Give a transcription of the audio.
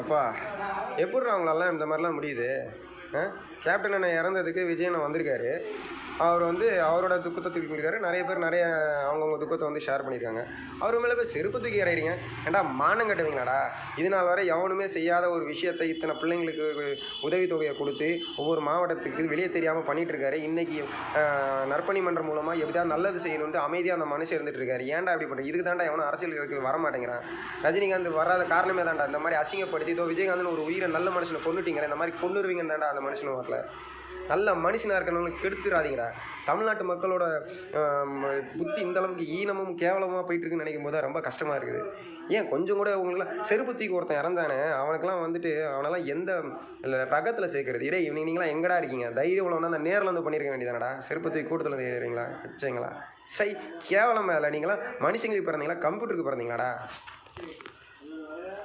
அப்பா எப்பட்றா அவங்களெல்லாம் இந்த மாதிரிலாம் முடியுது? கேப்டன் அண்ணன் இறந்ததுக்கு விஜய் அண்ணன் வந்திருக்காரு. அவர் வந்து அவரோட துக்கத்தை தூக்கி பண்ணியிருக்காரு. நிறைய பேர் நிறைய அவங்கவுங்க துக்கத்தை வந்து ஷேர் பண்ணியிருக்காங்க. அவர் மேலே போய் செருப்பு தூக்கி இறையிறீங்க. ஏன்டா மானம் கட்டுவீங்களாடா? இது நாள் வரை எவனுமே செய்யாத ஒரு விஷயத்தை இத்தனை பிள்ளைங்களுக்கு உதவித்தொகையை கொடுத்து ஒவ்வொரு மாவட்டத்துக்கு வெளியே தெரியாமல் பண்ணிகிட்டு இருக்காரு. இன்றைக்கி நற்பணி மன்றம் மூலமாக எப்படியாவது நல்லது செய்யணுன்ட்டு அமைதியாக அந்த மனுஷன் இருந்துட்டு இருக்காரு. ஏன்டா அப்படி பண்ணுறது? இதுக்கு தாண்டா எவனும் அரசியலுக்கு வர மாட்டேங்கிறான். ரஜினிகாந்த் வராத காரணமே தாண்டா இந்த மாதிரி அசிங்கப்படுத்தி இதோ விஜயகாந்த்னு ஒரு உயிரை நல்ல மனுஷனை கொண்டுட்டீங்களே, இந்த மாதிரி கொண்டுருவீங்கன்னு தாண்டா அந்த மனுஷனும் வரல. நல்ல மனுஷனாக இருக்கிறவங்களுக்கு கெடுத்துடாதீங்கடா. தமிழ்நாட்டு மக்களோட புத்தி இந்த அளவுக்கு ஈனமும் கேவலமாக போயிட்டுருக்குன்னு நினைக்கும் போது ரொம்ப கஷ்டமாக இருக்குது. ஏன் கொஞ்சம் கூட அவங்களாம் செருப்பு தூக்கி ஒருத்தன் இறந்தானே, அவனுக்கெல்லாம் வந்துட்டு அவனெல்லாம் எந்த ரகத்தில் சேர்க்கறது? இடே இவங்க நீங்களாம் எங்கடா இருக்கீங்க? தைரியம் உள்ளவனா அந்த நேரில் வந்து பண்ணியிருக்க வேண்டியதானடா. செருப்பு தூக்கி கூட்டத்தில் வந்து ஏறீங்களா வச்சிங்களா? சை கேவலம் மேலே நீங்களாம் மனுஷங்களுக்கு பிறந்தீங்களா கம்ப்யூட்டருக்கு பிறந்தீங்களாடா?